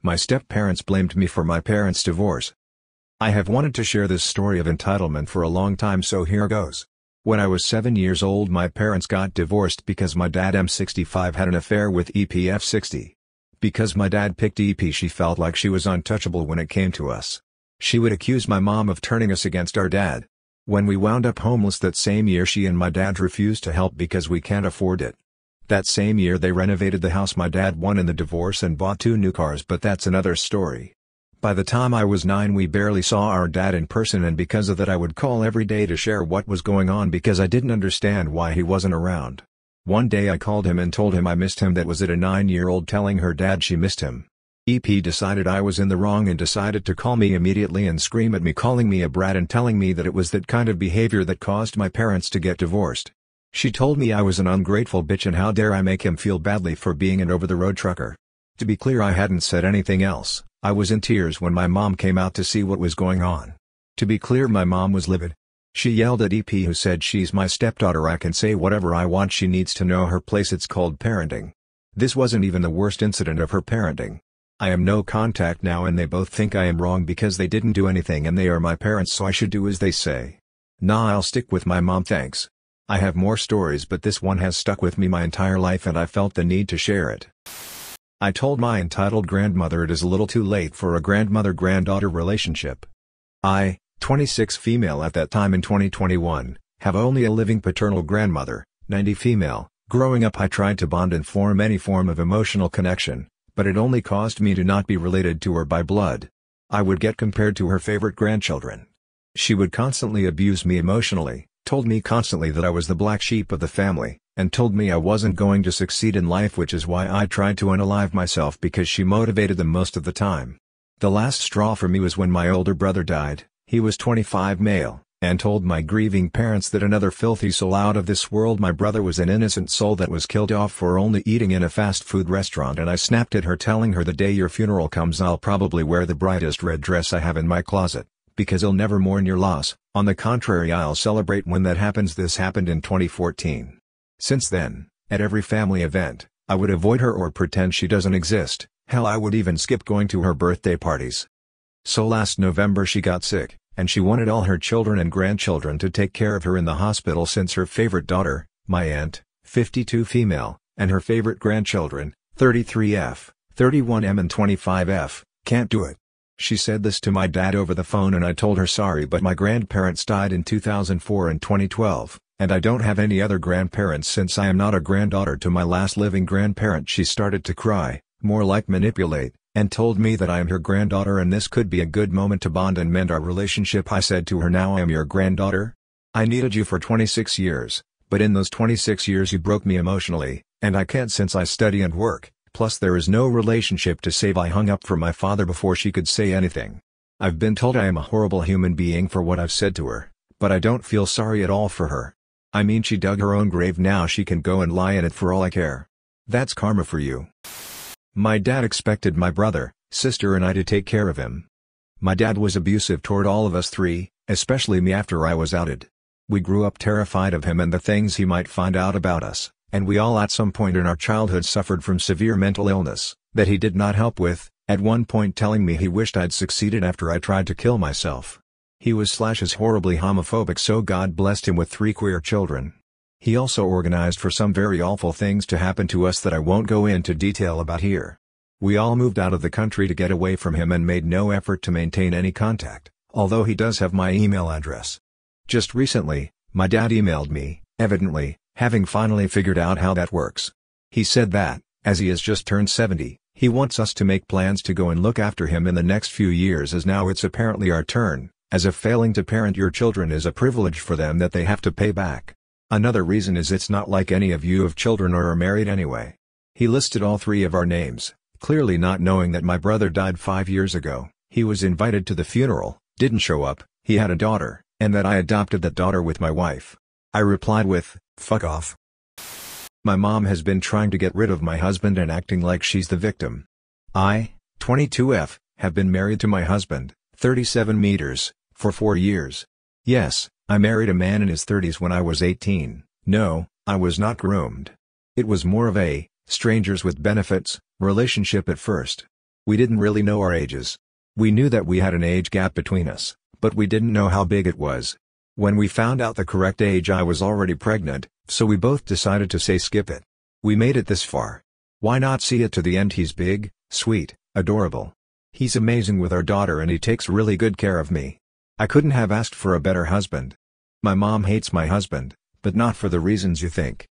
My step-parents blamed me for my parents' divorce. I have wanted to share this story of entitlement for a long time, so here goes. When I was 7 years old, my parents got divorced because my dad M65 had an affair with EPF60. Because my dad picked EP, she felt like she was untouchable when it came to us. She would accuse my mom of turning us against our dad. When we wound up homeless that same year, she and my dad refused to help because we can't afford it. That same year they renovated the house my dad won in the divorce and bought 2 new cars, but that's another story. By the time I was 9, we barely saw our dad in person, and because of that I would call every day to share what was going on because I didn't understand why he wasn't around. One day I called him and told him I missed him. That was it, a 9-year-old telling her dad she missed him. EP decided I was in the wrong and decided to call me immediately and scream at me, calling me a brat and telling me that it was that kind of behavior that caused my parents to get divorced. She told me I was an ungrateful bitch and how dare I make him feel badly for being an over-the-road trucker. To be clear, I hadn't said anything else. I was in tears when my mom came out to see what was going on. To be clear, my mom was livid. She yelled at EP, who said she's my stepdaughter, I can say whatever I want, she needs to know her place, it's called parenting. This wasn't even the worst incident of her parenting. I am no contact now and they both think I am wrong because they didn't do anything and they are my parents, so I should do as they say. Nah, I'll stick with my mom, thanks. I have more stories, but this one has stuck with me my entire life and I felt the need to share it. I told my entitled grandmother it is a little too late for a grandmother-granddaughter relationship. I, 26 female at that time in 2021, have only a living paternal grandmother, 90 female. Growing up I tried to bond and form any form of emotional connection, but it only caused me to not be related to her by blood. I would get compared to her favorite grandchildren. She would constantly abuse me emotionally, told me constantly that I was the black sheep of the family, and told me I wasn't going to succeed in life, which is why I tried to unalive myself because she motivated them most of the time. The last straw for me was when my older brother died. He was 25 male, and told my grieving parents that another filthy soul out of this world. My brother was an innocent soul that was killed off for only eating in a fast food restaurant, and I snapped at her, telling her the day your funeral comes I'll probably wear the brightest red dress I have in my closet, because I'll never mourn your loss. On the contrary, I'll celebrate when that happens. This happened in 2014. Since then, at every family event, I would avoid her or pretend she doesn't exist. Hell, I would even skip going to her birthday parties. So last November she got sick, and she wanted all her children and grandchildren to take care of her in the hospital since her favorite daughter, my aunt, 52 female, and her favorite grandchildren, 33F, 31M and 25F, can't do it. She said this to my dad over the phone and I told her sorry, but my grandparents died in 2004 and 2012, and I don't have any other grandparents since I am not a granddaughter to my last living grandparent. She started to cry, more like manipulate, and told me that I am her granddaughter and this could be a good moment to bond and mend our relationship. I said to her, now I am your granddaughter? I needed you for 26 years, but in those 26 years you broke me emotionally, and I can't since I study and work, plus there is no relationship to save. I hung up from my father before she could say anything. I've been told I am a horrible human being for what I've said to her, but I don't feel sorry at all for her. I mean, she dug her own grave, now she can go and lie in it for all I care. That's karma for you. My dad expected my brother, sister and I to take care of him. My dad was abusive toward all of us 3, especially me after I was outed. We grew up terrified of him and the things he might find out about us, and we all at some point in our childhood suffered from severe mental illness, that he did not help with, at one point telling me he wished I'd succeeded after I tried to kill myself. He was / horribly homophobic, so God blessed him with 3 queer children. He also organized for some very awful things to happen to us that I won't go into detail about here. We all moved out of the country to get away from him and made no effort to maintain any contact, although he does have my email address. Just recently, my dad emailed me, evidently, having finally figured out how that works. He said that, as he has just turned 70, he wants us to make plans to go and look after him in the next few years, as now it's apparently our turn, as if failing to parent your children is a privilege for them that they have to pay back. Another reason is it's not like any of you have children or are married anyway. He listed all 3 of our names, clearly not knowing that my brother died 5 years ago. He was invited to the funeral, didn't show up, he had a daughter, and that I adopted that daughter with my wife. I replied with, fuck off. My mom has been trying to get rid of my husband and acting like she's the victim. I, 22F, have been married to my husband, 37 meters, for 4 years. Yes, I married a man in his 30s when I was 18. No, I was not groomed. It was more of a strangers with benefits relationship at first. We didn't really know our ages. We knew that we had an age gap between us, but we didn't know how big it was. When we found out the correct age, I was already pregnant, so we both decided to say skip it. We made it this far. Why not see it to the end? He's big, sweet, adorable. He's amazing with our daughter and he takes really good care of me. I couldn't have asked for a better husband. My mom hates my husband, but not for the reasons you think.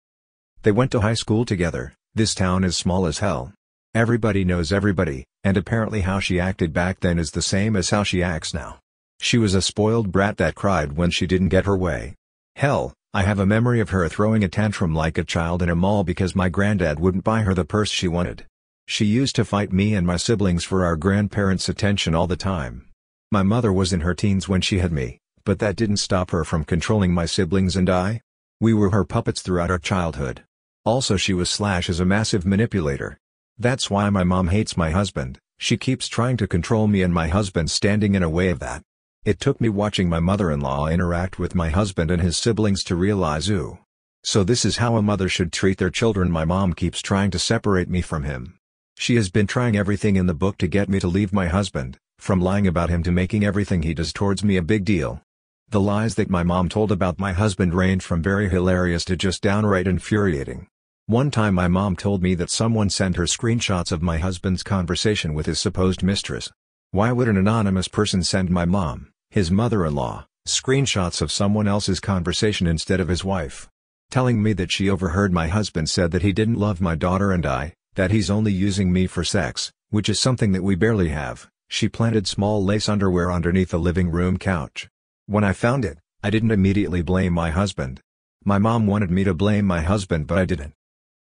They went to high school together. This town is small as hell. Everybody knows everybody, and apparently how she acted back then is the same as how she acts now. She was a spoiled brat that cried when she didn't get her way. Hell, I have a memory of her throwing a tantrum like a child in a mall because my granddad wouldn't buy her the purse she wanted. She used to fight me and my siblings for our grandparents' attention all the time. My mother was in her teens when she had me, but that didn't stop her from controlling my siblings and I. We were her puppets throughout our childhood. Also, she was / a massive manipulator. That's why my mom hates my husband. She keeps trying to control me and my husband standing in a way of that. It took me watching my mother-in-law interact with my husband and his siblings to realize, ooh. So this is how a mother should treat their children. My mom keeps trying to separate me from him. She has been trying everything in the book to get me to leave my husband, from lying about him to making everything he does towards me a big deal. The lies that my mom told about my husband range from very hilarious to just downright infuriating. One time my mom told me that someone sent her screenshots of my husband's conversation with his supposed mistress. Why would an anonymous person send my mom, his mother-in-law, screenshots of someone else's conversation instead of his wife? Telling me that she overheard my husband said that he didn't love my daughter and I, that he's only using me for sex, which is something that we barely have. She planted small lace underwear underneath the living room couch. When I found it, I didn't immediately blame my husband. My mom wanted me to blame my husband, but I didn't.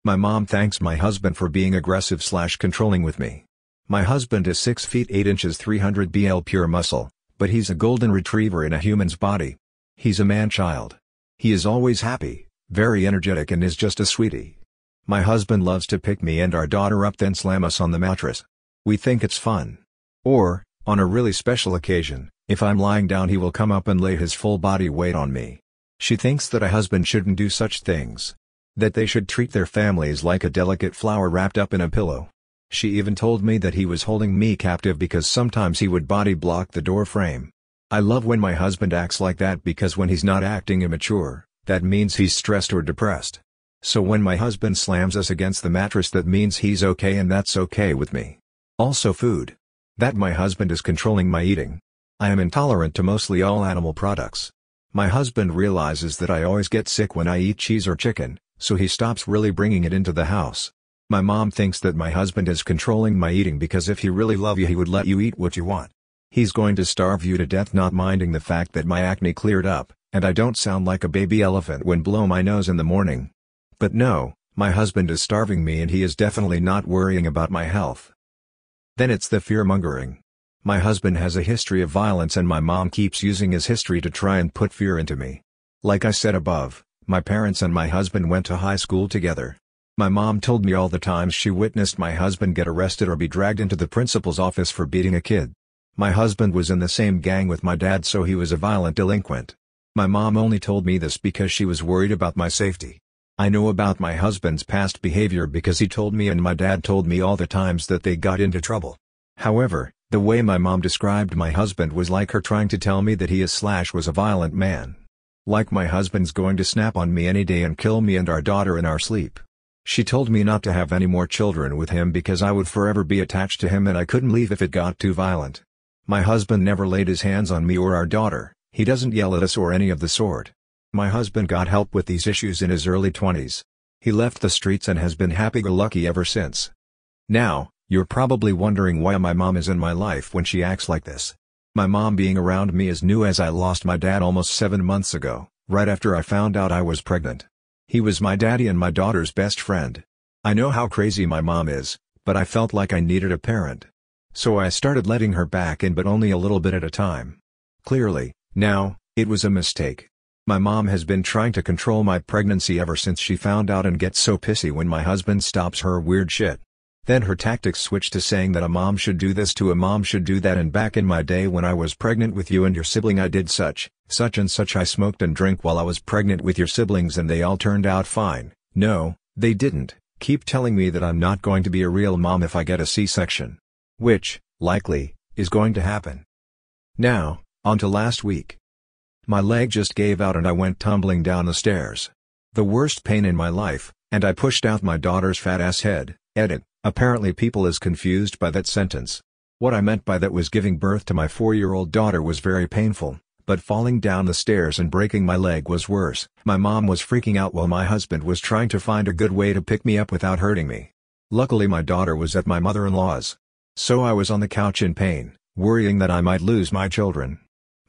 My mom thanks my husband for being aggressive / controlling with me. My husband is 6 feet 8 inches 300 BL pure muscle, but he's a golden retriever in a human's body. He's a man-child. He is always happy, very energetic and is just a sweetie. My husband loves to pick me and our daughter up then slam us on the mattress. We think it's fun. Or, on a really special occasion, if I'm lying down he will come up and lay his full body weight on me. She thinks that a husband shouldn't do such things. That they should treat their families like a delicate flower wrapped up in a pillow. She even told me that he was holding me captive because sometimes he would body block the door frame. I love when my husband acts like that because when he's not acting immature, that means he's stressed or depressed. So when my husband slams us against the mattress, that means he's okay and that's okay with me. Also food. That my husband is controlling my eating. I am intolerant to mostly all animal products. My husband realizes that I always get sick when I eat cheese or chicken, so he stops really bringing it into the house. My mom thinks that my husband is controlling my eating because if he really loved you he would let you eat what you want. He's going to starve you to death, not minding the fact that my acne cleared up, and I don't sound like a baby elephant when blow my nose in the morning. But no, my husband is starving me and he is definitely not worrying about my health. Then it's the fear-mongering. My husband has a history of violence and my mom keeps using his history to try and put fear into me. Like I said above, my parents and my husband went to high school together. My mom told me all the times she witnessed my husband get arrested or be dragged into the principal's office for beating a kid. My husband was in the same gang with my dad, so he was a violent delinquent. My mom only told me this because she was worried about my safety. I know about my husband's past behavior because he told me and my dad told me all the times that they got into trouble. However, the way my mom described my husband was like her trying to tell me that he was a violent man. Like my husband's going to snap on me any day and kill me and our daughter in our sleep. She told me not to have any more children with him because I would forever be attached to him and I couldn't leave if it got too violent. My husband never laid his hands on me or our daughter. He doesn't yell at us or any of the sort. My husband got help with these issues in his early 20s. He left the streets and has been happy-go-lucky ever since. Now, you're probably wondering why my mom is in my life when she acts like this. My mom being around me is new as I lost my dad almost 7 months ago, right after I found out I was pregnant. He was my daddy and my daughter's best friend. I know how crazy my mom is, but I felt like I needed a parent. So I started letting her back in, but only a little bit at a time. Clearly, now, it was a mistake. My mom has been trying to control my pregnancy ever since she found out and gets so pissy when my husband stops her weird shit. Then her tactics switched to saying that a mom should do this to a mom should do that, and back in my day when I was pregnant with you and your sibling I did such and such. I smoked and drank while I was pregnant with your siblings and they all turned out fine. No, they didn't. Keep telling me that I'm not going to be a real mom if I get a C-section. which, likely, is going to happen. Now, on to last week. My leg just gave out and I went tumbling down the stairs. The worst pain in my life, and I pushed out my daughter's fat ass head. Edit. Apparently people is confused by that sentence. What I meant by that was giving birth to my 4-year-old daughter was very painful, but falling down the stairs and breaking my leg was worse. My mom was freaking out while my husband was trying to find a good way to pick me up without hurting me. Luckily my daughter was at my mother-in-law's. So I was on the couch in pain, worrying that I might lose my children.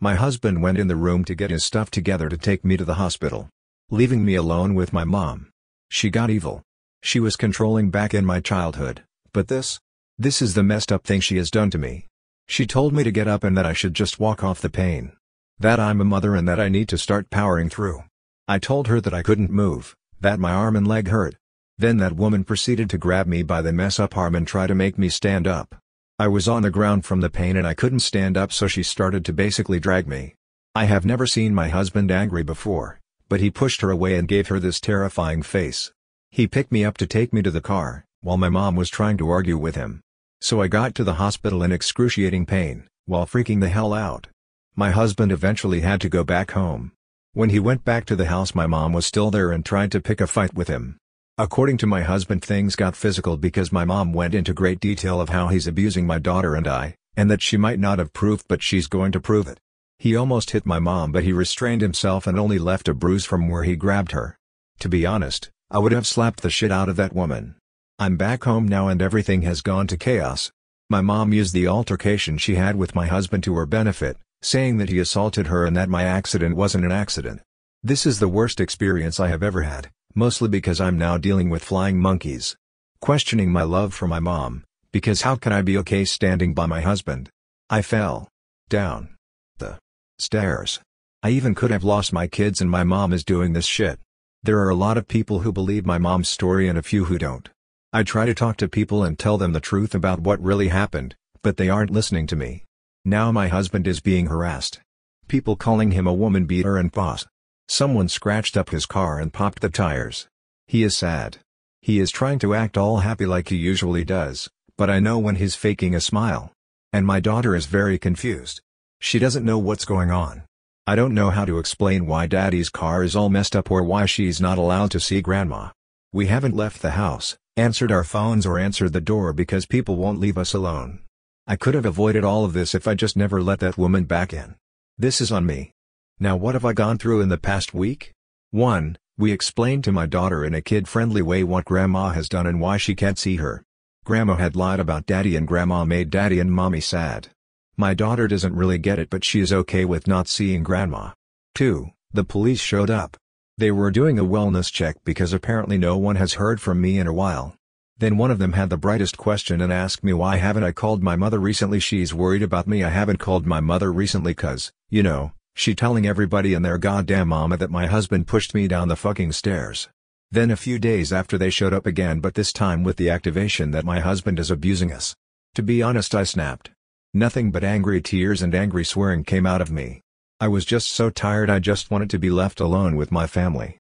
My husband went in the room to get his stuff together to take me to the hospital, leaving me alone with my mom. She got evil. She was controlling back in my childhood, but this is the messed up thing she has done to me. She told me to get up and that I should just walk off the pain. That I'm a mother and that I need to start powering through. I told her that I couldn't move, that my arm and leg hurt. Then that woman proceeded to grab me by the mess up arm and try to make me stand up. I was on the ground from the pain and I couldn't stand up, so she started to basically drag me. I have never seen my husband angry before, but he pushed her away and gave her this terrifying face. He picked me up to take me to the car, while my mom was trying to argue with him. So I got to the hospital in excruciating pain, while freaking the hell out. My husband eventually had to go back home. When he went back to the house my mom was still there and tried to pick a fight with him. According to my husband things got physical because my mom went into great detail of how he's abusing my daughter and that she might not have proof but she's going to prove it. He almost hit my mom but he restrained himself and only left a bruise from where he grabbed her. To be honest, I would have slapped the shit out of that woman. I'm back home now and everything has gone to chaos. My mom used the altercation she had with my husband to her benefit, saying that he assaulted her and that my accident wasn't an accident. This is the worst experience I have ever had, mostly because I'm now dealing with flying monkeys. Questioning my love for my mom, because how can I be okay standing by my husband? I fell down the stairs. I even could have lost my kids and my mom is doing this shit. There are a lot of people who believe my mom's story and a few who don't. I try to talk to people and tell them the truth about what really happened, but they aren't listening to me. Now my husband is being harassed. People calling him a woman beater and boss. Someone scratched up his car and popped the tires. He is sad. He is trying to act all happy like he usually does, but I know when he's faking a smile. And my daughter is very confused. She doesn't know what's going on. I don't know how to explain why daddy's car is all messed up or why she's not allowed to see grandma. We haven't left the house, answered our phones or answered the door because people won't leave us alone. I could have avoided all of this if I just never let that woman back in. This is on me. Now what have I gone through in the past week? 1. We explained to my daughter in a kid-friendly way what grandma has done and why she can't see her. Grandma had lied about daddy and grandma made daddy and mommy sad. My daughter doesn't really get it but she is okay with not seeing grandma. 2. The police showed up. They were doing a wellness check because apparently no one has heard from me in a while. Then one of them had the brightest question and asked me why haven't I called my mother recently. She's worried about me. I haven't called my mother recently cause, you know, she telling everybody and their goddamn mama that my husband pushed me down the fucking stairs. Then a few days after they showed up again but this time with the activation that my husband is abusing us. To be honest I snapped. Nothing but angry tears and angry swearing came out of me. I was just so tired I just wanted to be left alone with my family.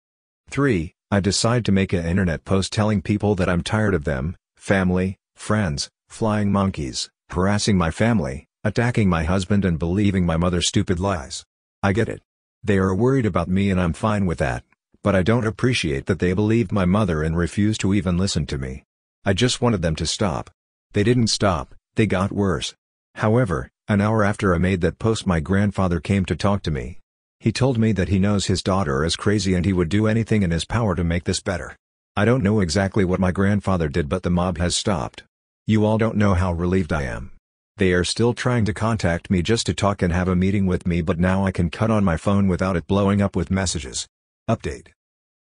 3. I decide to make an internet post telling people that I'm tired of them, family, friends, flying monkeys, harassing my family, attacking my husband and believing my mother's stupid lies. I get it. They are worried about me and I'm fine with that, but I don't appreciate that they believed my mother and refused to even listen to me. I just wanted them to stop. They didn't stop, they got worse. However, an hour after I made that post my grandfather came to talk to me. He told me that he knows his daughter is crazy and he would do anything in his power to make this better. I don't know exactly what my grandfather did but the mob has stopped. You all don't know how relieved I am. They are still trying to contact me just to talk and have a meeting with me but now I can cut on my phone without it blowing up with messages. Update.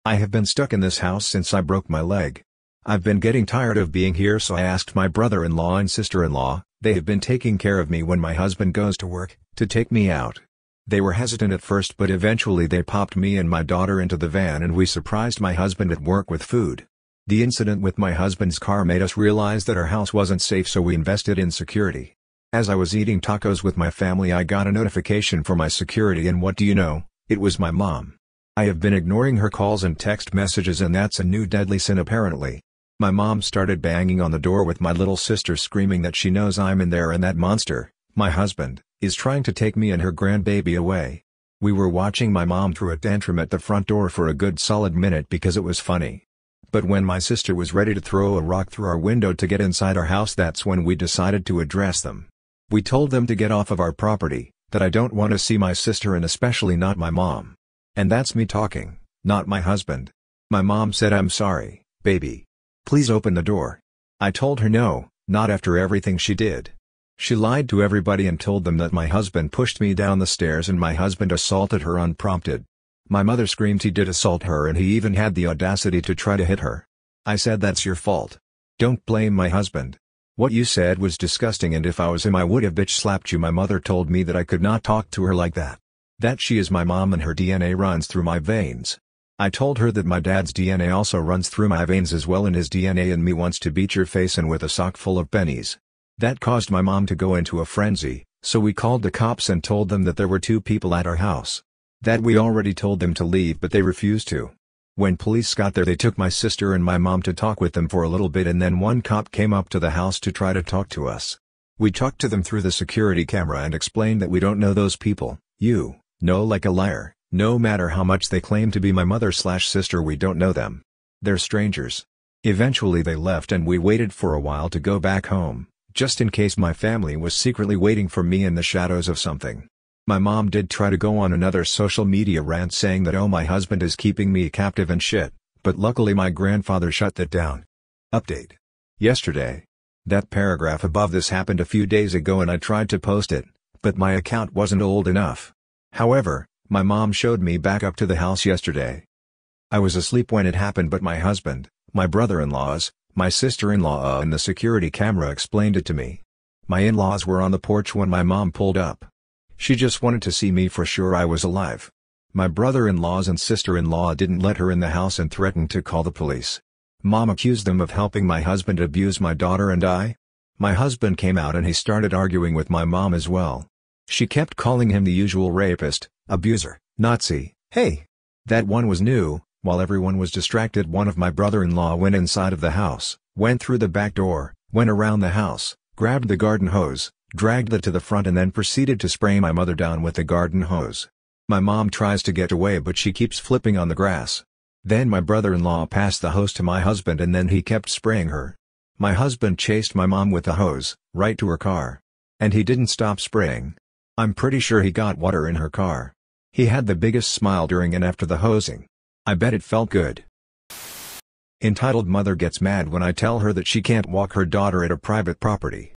I have been stuck in this house since I broke my leg. I've been getting tired of being here so I asked my brother-in-law and sister-in-law, they have been taking care of me when my husband goes to work, to take me out. They were hesitant at first but eventually they popped me and my daughter into the van and we surprised my husband at work with food. The incident with my husband's car made us realize that our house wasn't safe so we invested in security. As I was eating tacos with my family I got a notification for my security and what do you know, it was my mom. I have been ignoring her calls and text messages and that's a new deadly sin apparently. My mom started banging on the door with my little sister screaming that she knows I'm in there and that monster, my husband, is trying to take me and her grandbaby away. We were watching my mom throw a tantrum at the front door for a good solid minute because it was funny. But when my sister was ready to throw a rock through our window to get inside our house, that's when we decided to address them. We told them to get off of our property, that I don't want to see my sister and especially not my mom. And that's me talking, not my husband. My mom said, "I'm sorry, baby. Please open the door." I told her no, not after everything she did. She lied to everybody and told them that my husband pushed me down the stairs and my husband assaulted her unprompted. My mother screamed he did assault her and he even had the audacity to try to hit her. I said, "That's your fault. Don't blame my husband. What you said was disgusting and if I was him I would have bitch slapped you." My mother told me that I could not talk to her like that. That she is my mom and her DNA runs through my veins. I told her that my dad's DNA also runs through my veins as well and his DNA in me wants to beat your face in with a sock full of pennies. That caused my mom to go into a frenzy, so we called the cops and told them that there were 2 people at our house. That we already told them to leave but they refused to. When police got there they took my sister and my mom to talk with them for a little bit and then one cop came up to the house to try to talk to us. We talked to them through the security camera and explained that we don't know those people. You know, like a liar, no matter how much they claim to be my mother/sister, we don't know them. They're strangers. Eventually they left and we waited for a while to go back home, just in case my family was secretly waiting for me in the shadows of something. My mom did try to go on another social media rant saying that my husband is keeping me captive and shit, but luckily my grandfather shut that down. Update. Yesterday. That paragraph above this happened a few days ago and I tried to post it, but my account wasn't old enough. However, my mom showed me back up to the house yesterday. I was asleep when it happened but my husband, my brother-in-laws, my sister-in-law and the security camera explained it to me. My in-laws were on the porch when my mom pulled up. She just wanted to see me for sure I was alive. My brother-in-laws and sister-in-law didn't let her in the house and threatened to call the police. Mom accused them of helping my husband abuse my daughter and I. My husband came out and he started arguing with my mom as well. She kept calling him the usual rapist, abuser, Nazi. Hey! That one was new. While everyone was distracted, one of my brother-in-law went inside of the house, went through the back door, went around the house, grabbed the garden hose, dragged it to the front and then proceeded to spray my mother down with the garden hose. My mom tries to get away but she keeps flipping on the grass. Then my brother-in-law passed the hose to my husband and then he kept spraying her. My husband chased my mom with the hose, right to her car. And he didn't stop spraying. I'm pretty sure he got water in her car. He had the biggest smile during and after the hosing. I bet it felt good. Entitled Mother gets mad when I tell her that she can't walk her daughter at a private property.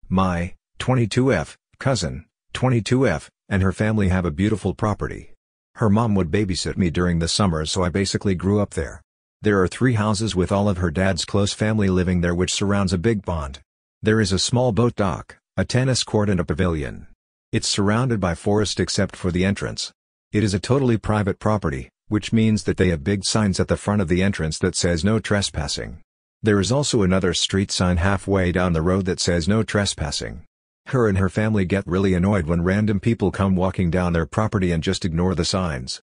My 22F cousin, 22F, and her family have a beautiful property. Her mom would babysit me during the summer so I basically grew up there. There are 3 houses with all of her dad's close family living there which surrounds a big pond. There is a small boat dock, a tennis court and a pavilion. It's surrounded by forest except for the entrance. It is a totally private property, which means that they have big signs at the front of the entrance that says no trespassing. There is also another street sign halfway down the road that says no trespassing. Her and her family get really annoyed when random people come walking down their property and just ignore the signs.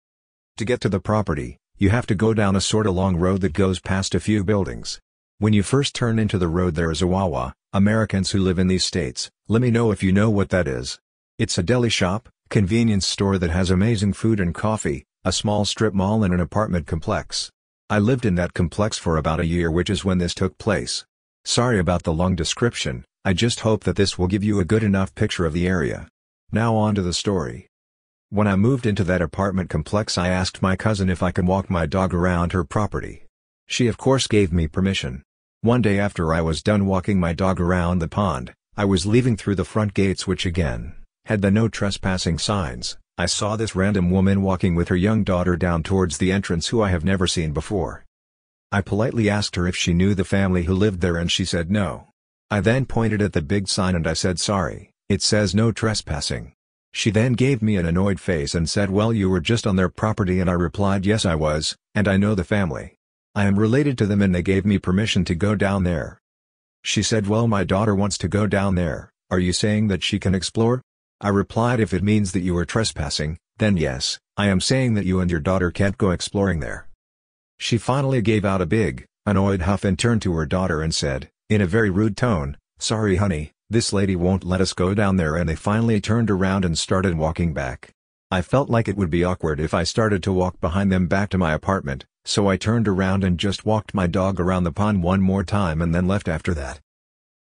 To get to the property, you have to go down a sorta long road that goes past a few buildings. When you first turn into the road there is a Wawa. Americans who live in these states, let me know if you know what that is. It's a deli shop, convenience store that has amazing food and coffee, a small strip mall and an apartment complex. I lived in that complex for about a year, which is when this took place. Sorry about the long description, I just hope that this will give you a good enough picture of the area. Now on to the story. When I moved into that apartment complex I asked my cousin if I could walk my dog around her property. She of course gave me permission. One day after I was done walking my dog around the pond, I was leaving through the front gates which again had the no trespassing signs. I saw this random woman walking with her young daughter down towards the entrance who I have never seen before. I politely asked her if she knew the family who lived there and she said no. I then pointed at the big sign and I said sorry, it says no trespassing. She then gave me an annoyed face and said well you were just on their property and I replied yes I was, and I know the family. I am related to them and they gave me permission to go down there. She said well my daughter wants to go down there, are you saying that she can explore? I replied if it means that you are trespassing, then yes, I am saying that you and your daughter can't go exploring there. She finally gave out a big, Annoyed Huffin turned to her daughter and said, in a very rude tone, "Sorry honey, this lady won't let us go down there," and they finally turned around and started walking back. I felt like it would be awkward if I started to walk behind them back to my apartment, so I turned around and just walked my dog around the pond one more time and then left after that.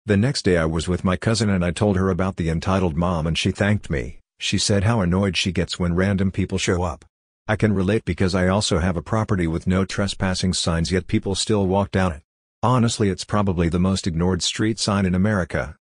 The next day I was with my cousin and I told her about the entitled mom and she thanked me. She said how annoyed she gets when random people show up. I can relate because I also have a property with no trespassing signs yet people still walk down it. Honestly, it's probably the most ignored street sign in America.